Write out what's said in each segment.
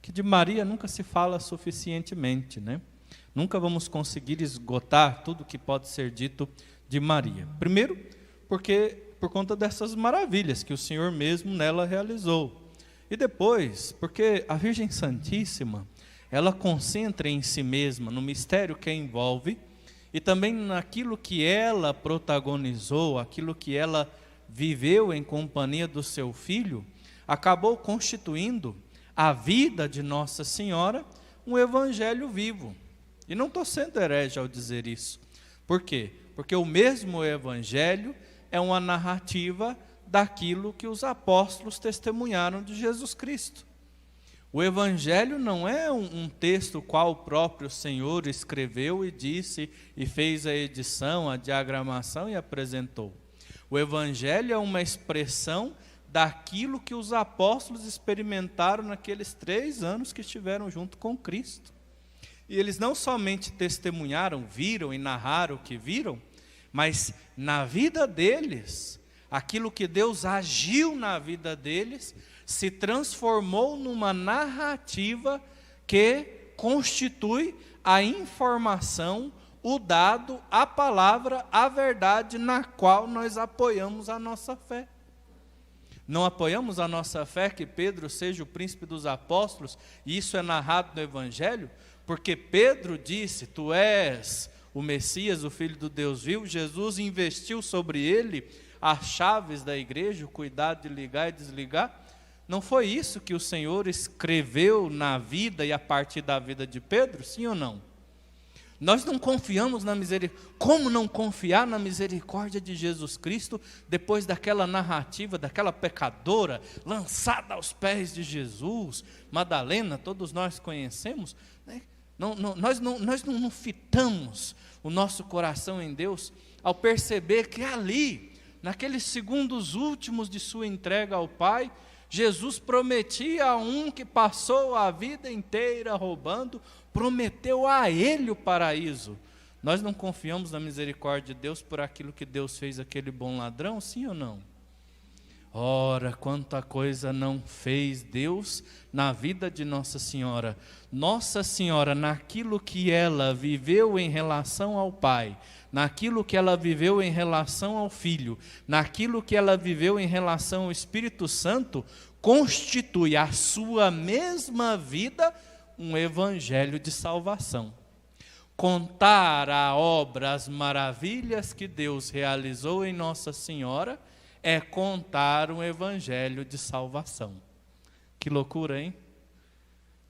que de Maria nunca se fala suficientemente, né? Nunca vamos conseguir esgotar tudo que pode ser dito de Maria. Primeiro, porque por conta dessas maravilhas que o Senhor mesmo nela realizou. E depois, porque a Virgem Santíssima, ela concentra em si mesma, no mistério que a envolve, e também naquilo que ela protagonizou, aquilo que ela viveu em companhia do seu filho, acabou constituindo a vida de Nossa Senhora um evangelho vivo. E não estou sendo herege ao dizer isso. Por quê? Porque o mesmo evangelho é uma narrativa daquilo que os apóstolos testemunharam de Jesus Cristo. O evangelho não é um texto qual o próprio Senhor escreveu e disse e fez a edição, a diagramação e apresentou. O evangelho é uma expressão daquilo que os apóstolos experimentaram naqueles 3 anos que estiveram junto com Cristo. E eles não somente testemunharam, viram e narraram o que viram, mas na vida deles, aquilo que Deus agiu na vida deles, se transformou numa narrativa que constitui a informação, o dado, a palavra, a verdade na qual nós apoiamos a nossa fé. Não apoiamos a nossa fé que Pedro seja o príncipe dos apóstolos, e isso é narrado no Evangelho, porque Pedro disse, tu és o Messias, o Filho do Deus vivo. Jesus investiu sobre ele as chaves da igreja, o cuidado de ligar e desligar. Não foi isso que o Senhor escreveu na vida e a partir da vida de Pedro? Sim ou não? Nós não confiamos na misericórdia. Como não confiar na misericórdia de Jesus Cristo depois daquela narrativa, daquela pecadora lançada aos pés de Jesus, Madalena, todos nós conhecemos, né? Nós não fitamos o nosso coração em Deus ao perceber que ali, naqueles segundos últimos de sua entrega ao Pai, Jesus prometia a um que passou a vida inteira roubando, prometeu a ele o paraíso. Nós não confiamos na misericórdia de Deus por aquilo que Deus fez aquele bom ladrão, sim ou não? Ora, quanta coisa não fez Deus na vida de Nossa Senhora. Nossa Senhora, naquilo que ela viveu em relação ao Pai, naquilo que ela viveu em relação ao Filho, naquilo que ela viveu em relação ao Espírito Santo, constitui a sua mesma vida um evangelho de salvação. Contar a obra, as maravilhas que Deus realizou em Nossa Senhora, é contar um evangelho de salvação. Que loucura, hein?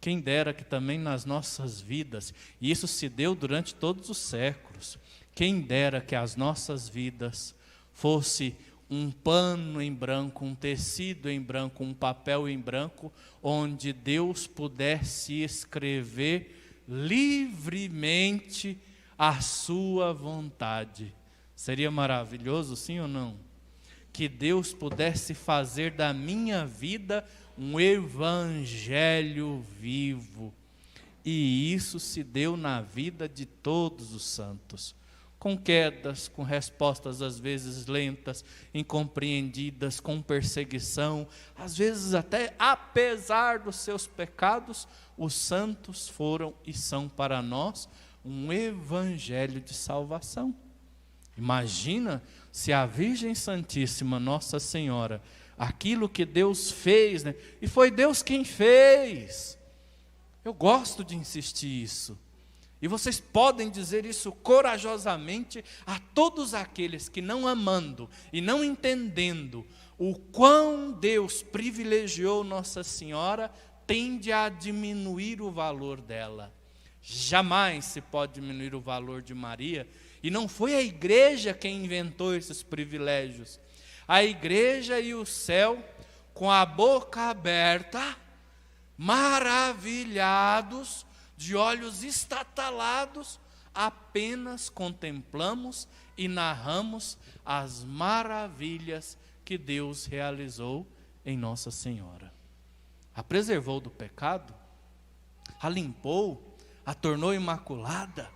Quem dera que também nas nossas vidas, e isso se deu durante todos os séculos, quem dera que as nossas vidas fosse um pano em branco, um tecido em branco, um papel em branco, onde Deus pudesse escrever livremente a sua vontade. Seria maravilhoso, sim ou não? Que Deus pudesse fazer da minha vida um evangelho vivo. E isso se deu na vida de todos os santos. Com quedas, com respostas às vezes lentas, incompreendidas, com perseguição, às vezes até apesar dos seus pecados, os santos foram e são para nós um evangelho de salvação. Imagina se a Virgem Santíssima, Nossa Senhora, aquilo que Deus fez, né? E foi Deus quem fez. Eu gosto de insistir isso. E vocês podem dizer isso corajosamente a todos aqueles que não amando e não entendendo o quão Deus privilegiou Nossa Senhora, tende a diminuir o valor dela. Jamais se pode diminuir o valor de Maria, e não foi a igreja quem inventou esses privilégios. A igreja e o céu, com a boca aberta, maravilhados, de olhos estatalados, apenas contemplamos e narramos as maravilhas que Deus realizou em Nossa Senhora. A preservou do pecado, a limpou, a tornou imaculada.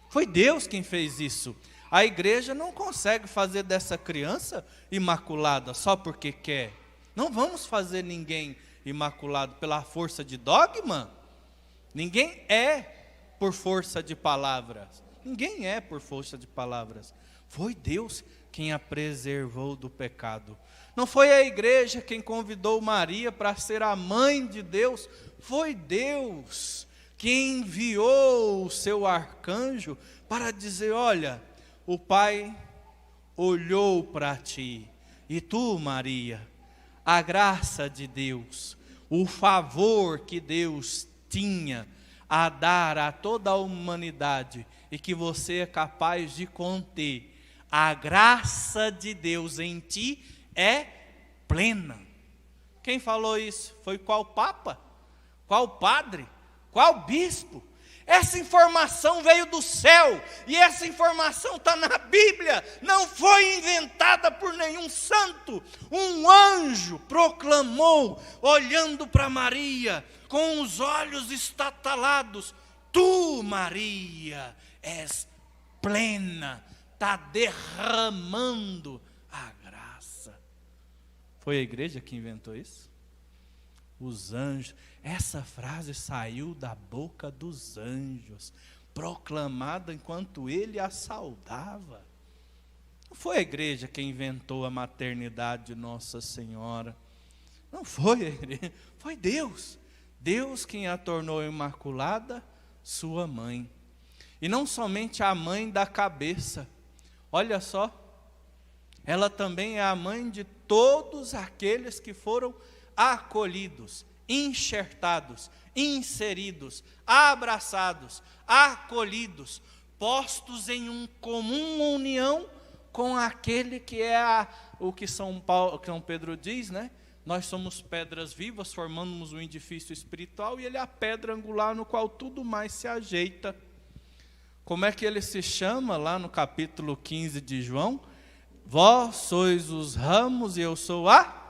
Foi Deus quem fez isso. A igreja não consegue fazer dessa criança imaculada só porque quer. Não vamos fazer ninguém imaculado pela força de dogma. Ninguém é por força de palavras. Ninguém é por força de palavras. Foi Deus quem a preservou do pecado. Não foi a igreja quem convidou Maria para ser a mãe de Deus. Foi Deus quem enviou o seu arcanjo para dizer: olha, o Pai olhou para ti, e tu, Maria, a graça de Deus, o favor que Deus tinha a dar a toda a humanidade, e que você é capaz de conter, a graça de Deus em ti é plena. Quem falou isso? Foi qual papa? Qual padre? Qual bispo? Essa informação veio do céu, e essa informação está na Bíblia, não foi inventada por nenhum santo. Um anjo proclamou, olhando para Maria, com os olhos estatalados: tu, Maria, és plena, está derramando a graça. Foi a igreja que inventou isso? Os anjos. Essa frase saiu da boca dos anjos, proclamada enquanto ele a saudava. Não foi a igreja que inventou a maternidade de Nossa Senhora. Não foi a igreja, foi Deus. Deus quem a tornou imaculada, sua mãe. E não somente a mãe da cabeça. Olha só, ela também é a mãe de todos aqueles que foram acolhidos, enxertados, inseridos, abraçados, acolhidos, postos em uma comum união com aquele que é o que São Pedro diz, né? Nós somos pedras vivas, formamos um edifício espiritual, e ele é a pedra angular no qual tudo mais se ajeita. Como é que ele se chama lá no capítulo 15 de João? Vós sois os ramos e eu sou a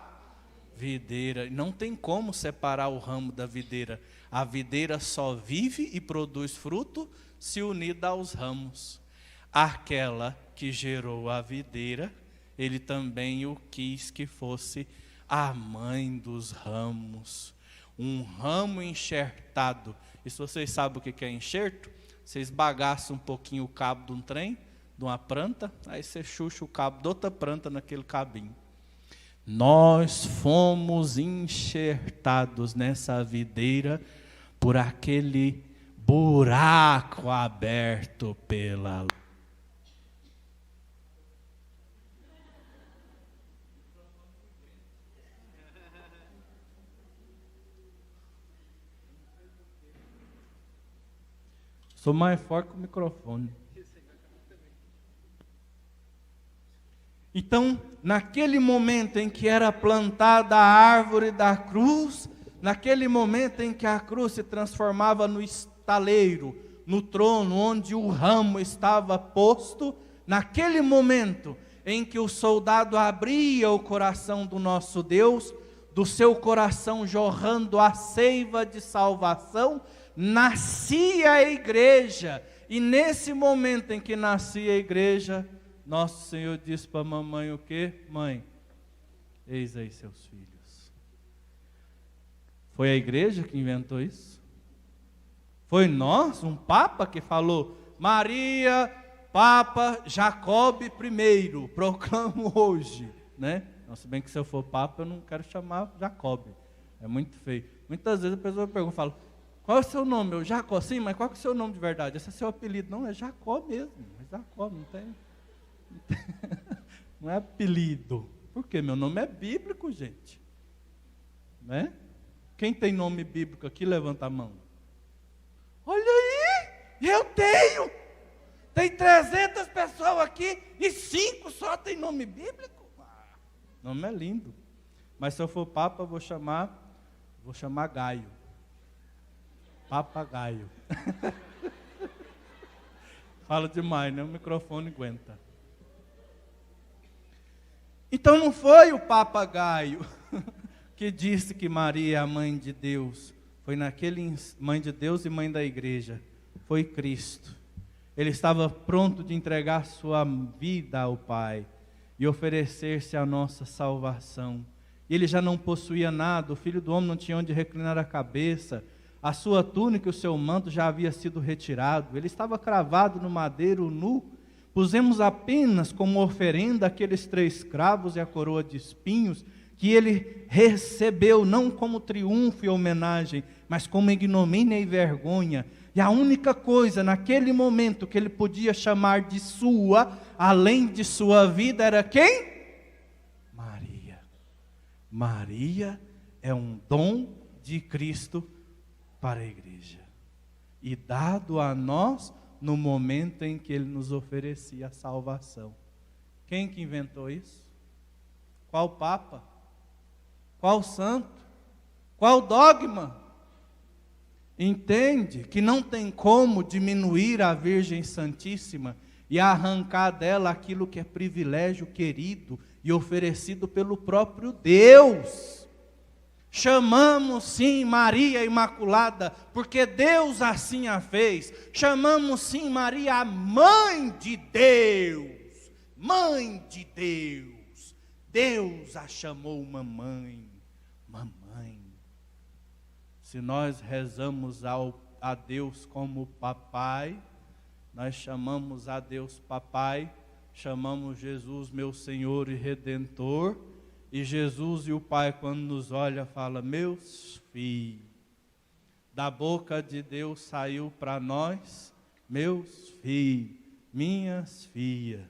videira. Não tem como separar o ramo da videira. A videira só vive e produz fruto se unida aos ramos. Aquela que gerou a videira, ele também o quis que fosse a mãe dos ramos. Um ramo enxertado. E se vocês sabem o que é enxerto, vocês bagaçam um pouquinho o cabo de um trem, de uma planta, aí você chucha o cabo de outra planta naquele cabinho. Nós fomos enxertados nessa videira por aquele buraco aberto pela... Sou mais forte que o microfone. Então, naquele momento em que era plantada a árvore da cruz, naquele momento em que a cruz se transformava no estaleiro, no trono onde o ramo estava posto, naquele momento em que o soldado abria o coração do nosso Deus, do seu coração jorrando a seiva de salvação, nascia a igreja. E nesse momento em que nascia a igreja, nosso Senhor disse para a mamãe o quê? Mãe, eis aí seus filhos. Foi a igreja que inventou isso? Foi nós, um papa que falou: Maria, Papa Jacob I, proclamo hoje, né? Não, se bem que se eu for papa eu não quero chamar Jacob, é muito feio. Muitas vezes a pessoa pergunta, fala: qual é o seu nome? Eu, Jacó, sim, mas qual é o seu nome de verdade? Esse é seu apelido. Não, é Jacó mesmo, é Jacó, não tem... Não é apelido. Por quê? Meu nome é bíblico, gente. Né? Quem tem nome bíblico aqui, levanta a mão. Olha aí, eu tenho. Tem 300 pessoas aqui e 5 só tem nome bíblico. Nome é lindo. Mas se eu for papa, eu vou chamar Gaio. Papagaio. Fala demais, né? O microfone aguenta. Então não foi o papagaio que disse que Maria é a mãe de Deus. Foi naquele mãe de Deus e mãe da igreja. Foi Cristo. Ele estava pronto de entregar sua vida ao Pai e oferecer-se à nossa salvação. ele já não possuía nada, o filho do homem não tinha onde reclinar a cabeça, a sua túnica e o seu manto já havia sido retirado, ele estava cravado no madeiro nu. Pusemos apenas como oferenda aqueles 3 cravos e a coroa de espinhos, que ele recebeu não como triunfo e homenagem, mas como ignomínia e vergonha. E a única coisa naquele momento que ele podia chamar de sua, além de sua vida, era quem? Maria. Maria é um dom de Cristo para a igreja, e dado a nós no momento em que ele nos oferecia a salvação. Quem que inventou isso? Qual papa? Qual santo? Qual dogma? Entende que não tem como diminuir a Virgem Santíssima e arrancar dela aquilo que é privilégio querido e oferecido pelo próprio Deus. Chamamos sim Maria Imaculada, porque Deus assim a fez. Chamamos sim Maria a Mãe de Deus. Mãe de Deus. Deus a chamou mamãe. Mamãe. Se nós rezamos a Deus como papai, nós chamamos a Deus papai, chamamos Jesus meu Senhor e Redentor, e Jesus e o Pai, quando nos olha, fala: meus filhos. Da boca de Deus saiu para nós, meus filhos, minhas filhas.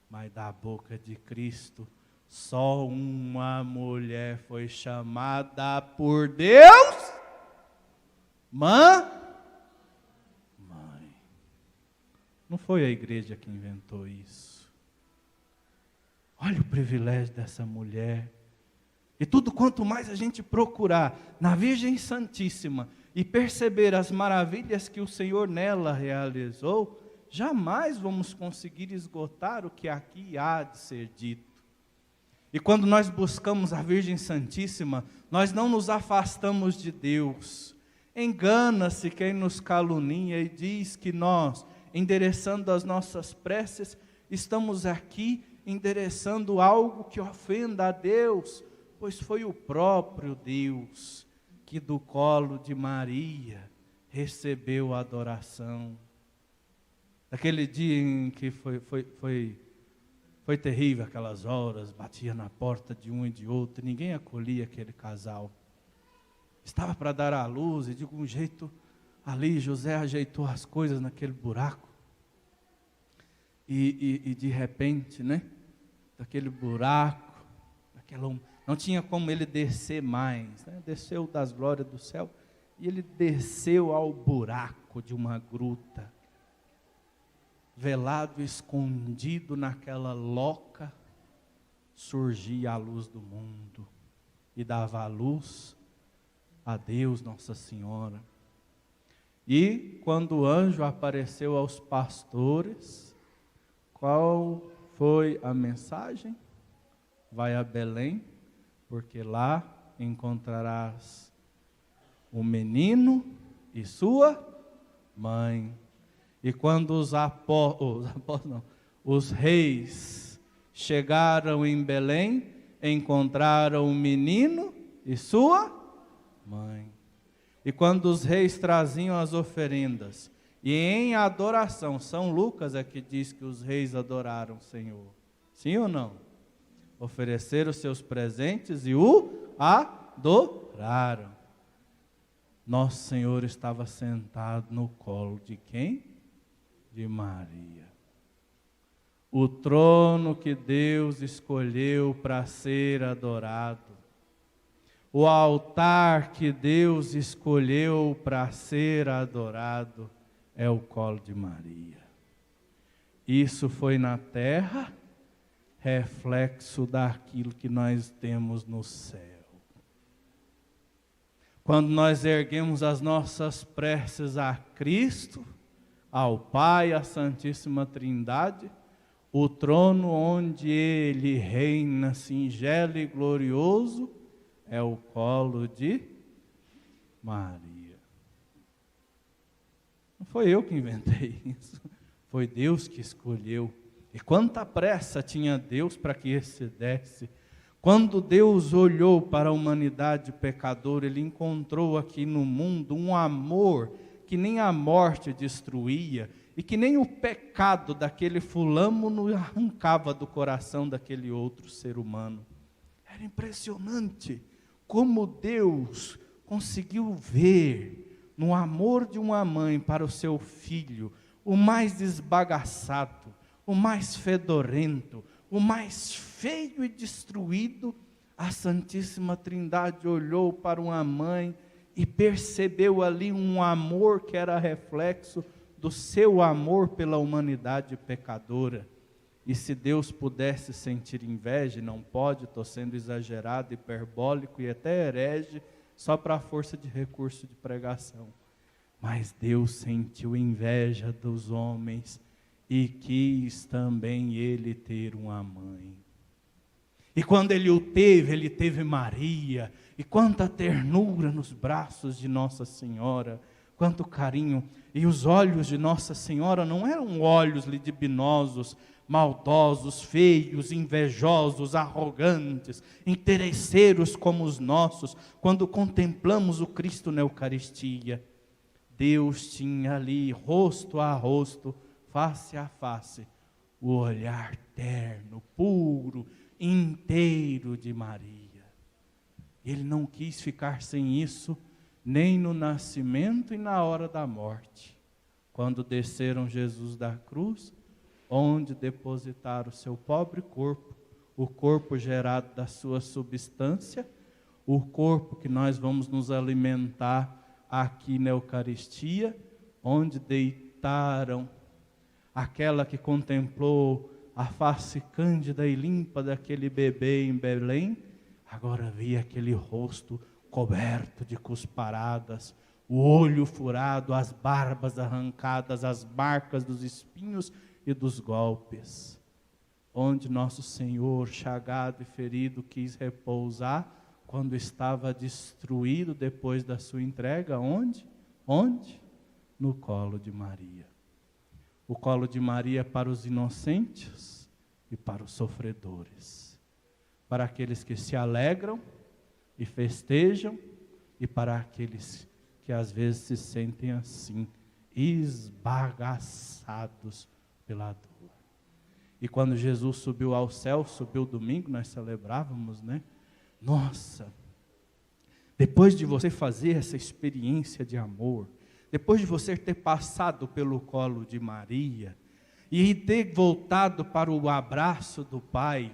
Mas da boca de Cristo, só uma mulher foi chamada por Deus. Mãe. Não foi a igreja que inventou isso. Olha o privilégio dessa mulher. E tudo quanto mais a gente procurar na Virgem Santíssima e perceber as maravilhas que o Senhor nela realizou, jamais vamos conseguir esgotar o que aqui há de ser dito. E quando nós buscamos a Virgem Santíssima, nós não nos afastamos de Deus. Engana-se quem nos calunia e diz que nós, endereçando as nossas preces, estamos aqui endereçando algo que ofenda a Deus, pois foi o próprio Deus que do colo de Maria recebeu a adoração. Aquele dia em que foi terrível, aquelas horas, batia na porta de um e de outro, ninguém acolhia aquele casal. Estava para dar à luz, e de algum jeito, ali José ajeitou as coisas naquele buraco, e de repente, daquele buraco, não tinha como ele descer mais, desceu das glórias do céu, e ele desceu ao buraco de uma gruta, velado, escondido naquela loca, surgia a luz do mundo, e dava a luz a Deus Nossa Senhora. E quando o anjo apareceu aos pastores, qual foi a mensagem? Vai a Belém, porque lá encontrarás o menino e sua mãe. E quando os reis chegaram em Belém, encontraram o menino e sua mãe. E quando os reis traziam as oferendas, e em adoração, São Lucas é que diz que os reis adoraram o Senhor. Sim ou não? Ofereceram seus presentes e o adoraram. Nosso Senhor estava sentado no colo de quem? De Maria. O trono que Deus escolheu para ser adorado. O altar que Deus escolheu para ser adorado é o colo de Maria. Isso foi na terra, reflexo daquilo que nós temos no céu. Quando nós erguemos as nossas preces a Cristo, ao Pai, à Santíssima Trindade, o trono onde Ele reina singelo e glorioso é o colo de Maria. Não foi eu que inventei isso, foi Deus que escolheu. E quanta pressa tinha Deus para que esse desse, Quando Deus olhou para a humanidade pecadora, Ele encontrou aqui no mundo um amor que nem a morte destruía e que nem o pecado daquele fulano não arrancava do coração daquele outro ser humano. Era impressionante como Deus conseguiu ver no amor de uma mãe para o seu filho, o mais desbagaçado, o mais fedorento, o mais feio e destruído. A Santíssima Trindade olhou para uma mãe e percebeu ali um amor que era reflexo do seu amor pela humanidade pecadora. E se Deus pudesse sentir inveja, não pode, estou sendo exagerado, hiperbólico e até herege, só para a força de recurso de pregação. Mas Deus sentiu inveja dos homens e quis também ele ter uma mãe. E quando ele teve Maria, e quanta ternura nos braços de Nossa Senhora, quanto carinho. E os olhos de Nossa Senhora não eram olhos libidinosos, maldosos, feios, invejosos, arrogantes, interesseiros como os nossos, quando contemplamos o Cristo na Eucaristia. Deus tinha ali, rosto a rosto, face a face, o olhar terno, puro, inteiro de Maria. Ele não quis ficar sem isso, nem no nascimento e na hora da morte. Quando desceram Jesus da cruz, onde depositaram o seu pobre corpo, o corpo gerado da sua substância, o corpo que nós vamos nos alimentar aqui na Eucaristia, onde deitaram aquela que contemplou a face cândida e limpa daquele bebê em Belém, agora via aquele rosto coberto de cusparadas, o olho furado, as barbas arrancadas, as marcas dos espinhos e dos golpes, onde nosso Senhor, chagado e ferido, quis repousar, quando estava destruído depois da sua entrega, onde? Onde? No colo de Maria. O colo de Maria para os inocentes e para os sofredores, para aqueles que se alegram e festejam, e para aqueles que às vezes se sentem assim, esbagaçados pela dor. E quando Jesus subiu ao céu, subiu domingo, nós celebrávamos, né? Nossa, depois de você fazer essa experiência de amor, depois de você ter passado pelo colo de Maria, e ter voltado para o abraço do Pai,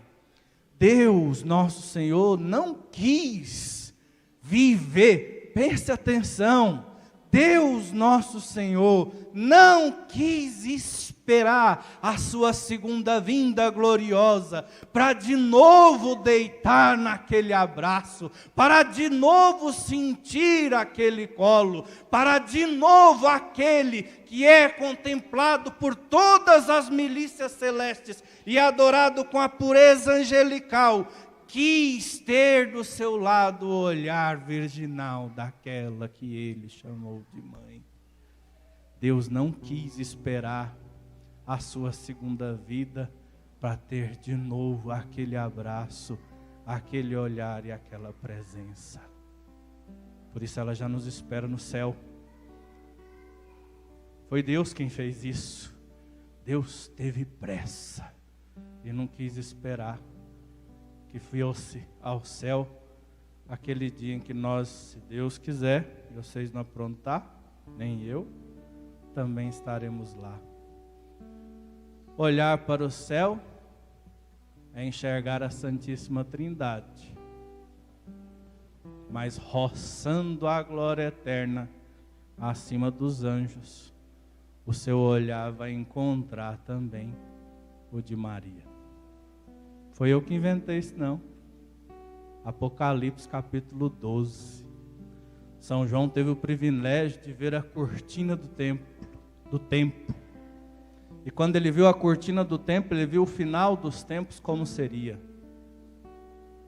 Deus, nosso Senhor, não quis viver, preste atenção, Deus, nosso Senhor, não quis esperar a sua segunda vinda gloriosa, para de novo deitar naquele abraço, para de novo sentir aquele colo, para de novo aquele que é contemplado por todas as milícias celestes e adorado com a pureza angelical, quis ter do seu lado o olhar virginal daquela que ele chamou de mãe. Deus não quis esperar a sua segunda vida para ter de novo aquele abraço, aquele olhar e aquela presença. Por isso ela já nos espera no céu. Foi Deus quem fez isso. Deus teve pressa e não quis esperar que fosse ao céu aquele dia em que nós, se Deus quiser, e vocês não aprontar, nem eu, também estaremos lá. Olhar para o céu é enxergar a Santíssima Trindade, mas roçando a glória eterna acima dos anjos, o seu olhar vai encontrar também o de Maria. Foi eu que inventei isso não. Apocalipse capítulo 12. São João teve o privilégio de ver a cortina do templo. E quando ele viu a cortina do templo, ele viu o final dos tempos como seria.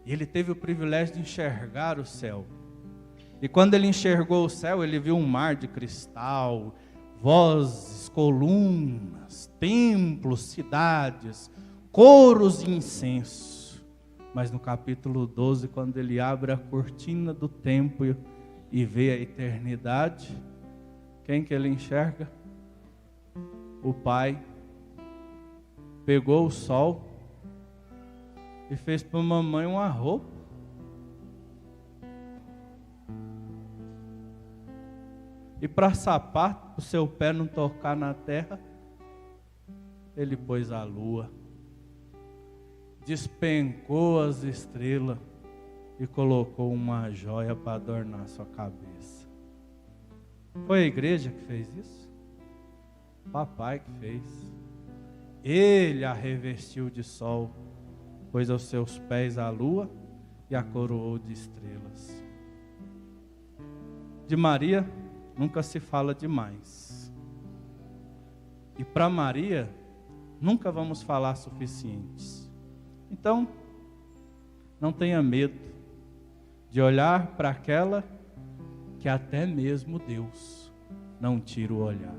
E ele teve o privilégio de enxergar o céu. E quando ele enxergou o céu, ele viu um mar de cristal, vozes, colunas, templos, cidades, coros de incenso. Mas no capítulo 12, quando ele abre a cortina do tempo e vê a eternidade, quem que ele enxerga? O Pai pegou o sol e fez para a mamãe uma roupa. E para sapato, o seu pé não tocar na terra, ele pôs a lua. Despencou as estrelas e colocou uma joia para adornar sua cabeça. Foi a igreja que fez isso? Papai que fez. Ele a revestiu de sol, pôs aos seus pés a lua e a coroou de estrelas. De Maria nunca se fala demais. E para Maria nunca vamos falar suficientes. Então, não tenha medo de olhar para aquela que até mesmo Deus não tira o olhar.